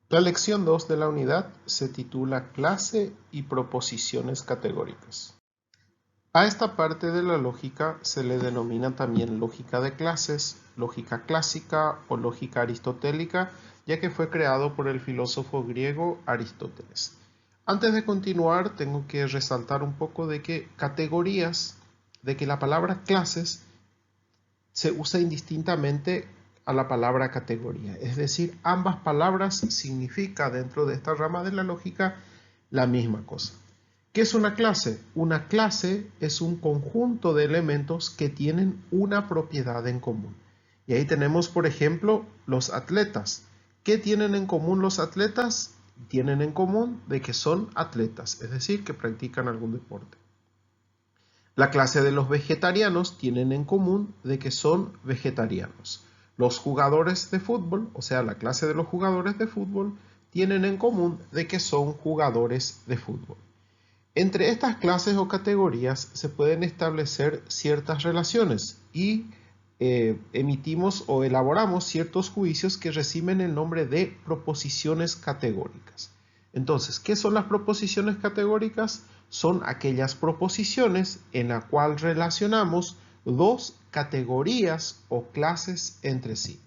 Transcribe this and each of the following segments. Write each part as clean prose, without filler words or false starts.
La lección 2 de la unidad se titula Clase y proposiciones categóricas. A esta parte de la lógica se le denomina también lógica de clases, lógica clásica o lógica aristotélica, ya que fue creado por el filósofo griego Aristóteles. Antes de continuar, tengo que resaltar un poco de que la palabra clases se usa indistintamente a la palabra categoría. Es decir, ambas palabras significan dentro de esta rama de la lógica la misma cosa. ¿Qué es una clase? Una clase es un conjunto de elementos que tienen una propiedad en común. Y ahí tenemos, por ejemplo, los atletas. ¿Qué tienen en común los atletas? Tienen en común de que son atletas, es decir, que practican algún deporte. La clase de los vegetarianos tienen en común de que son vegetarianos. Los jugadores de fútbol, o sea, la clase de los jugadores de fútbol, tienen en común de que son jugadores de fútbol. Entre estas clases o categorías se pueden establecer ciertas relaciones y emitimos o elaboramos ciertos juicios que reciben el nombre de proposiciones categóricas. Entonces, ¿qué son las proposiciones categóricas? Son aquellas proposiciones en las cuales relacionamos dos categorías o clases entre sí.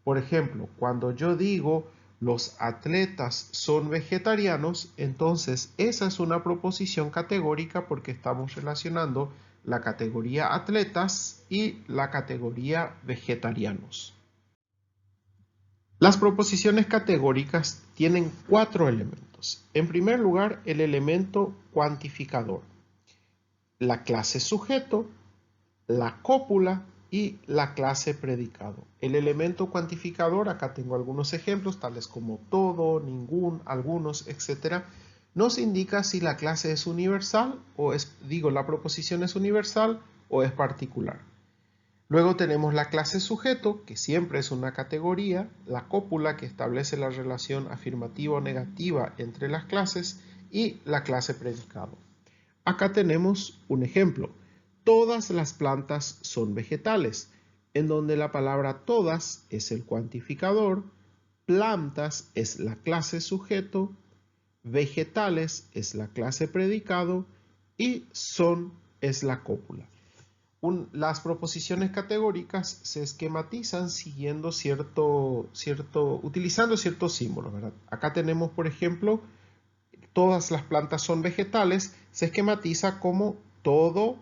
Por ejemplo, cuando yo digo los atletas son vegetarianos, entonces esa es una proposición categórica porque estamos relacionando la categoría atletas y la categoría vegetarianos. Las proposiciones categóricas tienen 4 elementos. En primer lugar, el elemento cuantificador, la clase sujeto, la cópula y la clase predicado. El elemento cuantificador, acá tengo algunos ejemplos, tales como todo, ningún, algunos, etc. Nos indica si la clase es universal la proposición es universal o es particular. Luego tenemos la clase sujeto, que siempre es una categoría, la cópula, que establece la relación afirmativa o negativa entre las clases, y la clase predicado. Acá tenemos un ejemplo. Todas las plantas son vegetales, en donde la palabra todas es el cuantificador, plantas es la clase sujeto, vegetales es la clase predicado y son es la cópula. Las proposiciones categóricas se esquematizan utilizando ciertos símbolos, ¿verdad? Acá tenemos, por ejemplo, todas las plantas son vegetales, se esquematiza como todo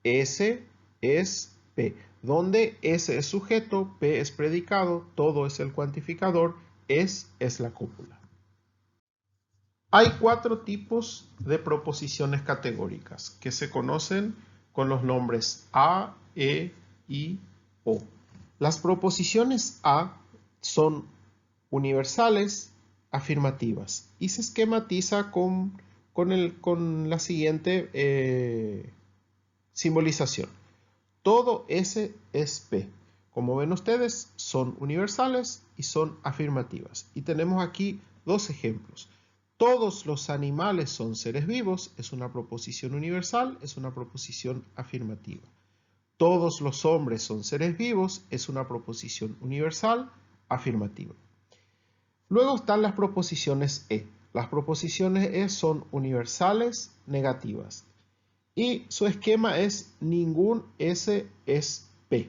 S es P, donde S es sujeto, P es predicado, todo es el cuantificador, es la cópula. Hay 4 tipos de proposiciones categóricas que se conocen con los nombres A, E, I, O. Las proposiciones A son universales, afirmativas, y se esquematiza con la siguiente simbolización. Todo S es P. Como ven ustedes, son universales y son afirmativas. Y tenemos aquí 2 ejemplos. Todos los animales son seres vivos, es una proposición universal, es una proposición afirmativa. Todos los hombres son seres vivos, es una proposición universal, afirmativa. Luego están las proposiciones E. Las proposiciones E son universales, negativas. Y su esquema es ningún S es P.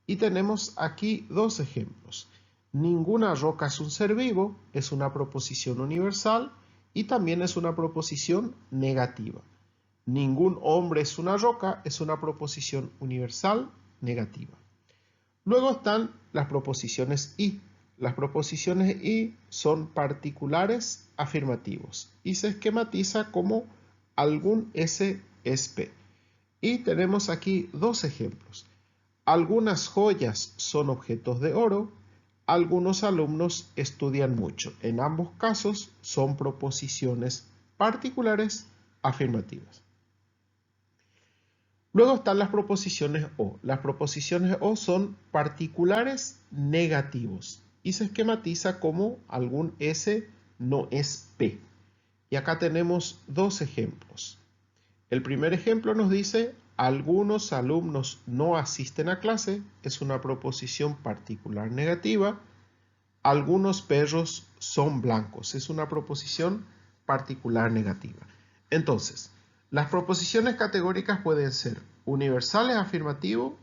Y tenemos aquí 2 ejemplos. Ninguna roca es un ser vivo, es una proposición universal y también es una proposición negativa. Ningún hombre es una roca, es una proposición universal negativa. Luego están las proposiciones I. Las proposiciones I son particulares afirmativos y se esquematiza como algún S es P. Y tenemos aquí 2 ejemplos. Algunas joyas son objetos de oro, algunos alumnos estudian mucho. En ambos casos son proposiciones particulares afirmativas. Luego están las proposiciones O. Las proposiciones O son particulares negativos y se esquematiza como algún S no es P. Y acá tenemos 2 ejemplos. El primer ejemplo nos dice algunos alumnos no asisten a clase, es una proposición particular negativa. algunos perros son blancos. Es una proposición particular negativa. Entonces, las proposiciones categóricas pueden ser universales afirmativo,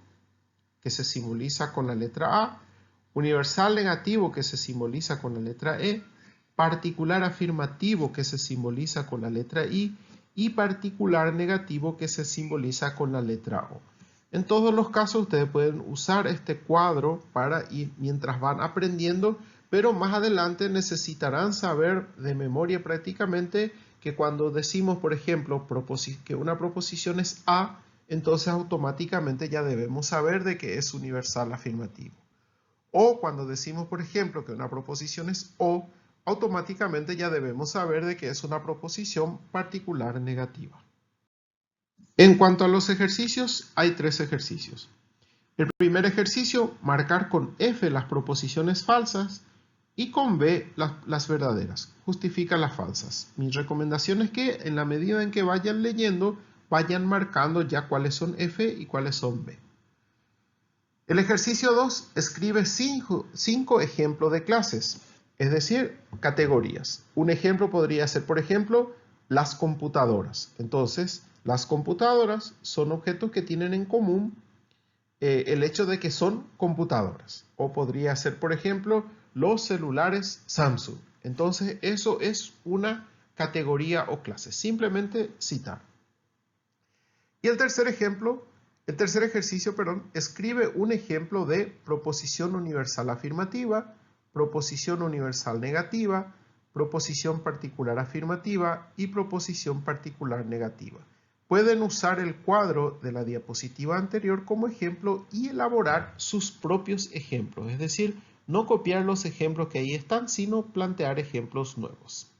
que se simboliza con la letra A, universal negativo, que se simboliza con la letra E, particular afirmativo, que se simboliza con la letra I, y particular negativo, que se simboliza con la letra O. En todos los casos ustedes pueden usar este cuadro para ir mientras van aprendiendo, pero más adelante necesitarán saber de memoria prácticamente que cuando decimos, por ejemplo, que una proposición es A, entonces automáticamente ya debemos saber de que es universal afirmativo. O cuando decimos, por ejemplo, que una proposición es O, automáticamente ya debemos saber de que es una proposición particular negativa. En cuanto a los ejercicios, hay 3 ejercicios. El primer ejercicio, marcar con F las proposiciones falsas y con B las verdaderas. Justifica las falsas. Mi recomendación es que en la medida en que vayan leyendo, vayan marcando ya cuáles son F y cuáles son B. El ejercicio 2, escribe 5 ejemplos de clases, es decir, categorías. Un ejemplo podría ser, por ejemplo, las computadoras. Entonces, las computadoras son objetos que tienen en común el hecho de que son computadoras. O podría ser, por ejemplo, los celulares Samsung. Entonces, eso es una categoría o clase. Simplemente citar. Y el tercer ejercicio, escribe un ejemplo de proposición universal afirmativa, proposición universal negativa, proposición particular afirmativa y proposición particular negativa. Pueden usar el cuadro de la diapositiva anterior como ejemplo y elaborar sus propios ejemplos, es decir, no copiar los ejemplos que ahí están, sino plantear ejemplos nuevos.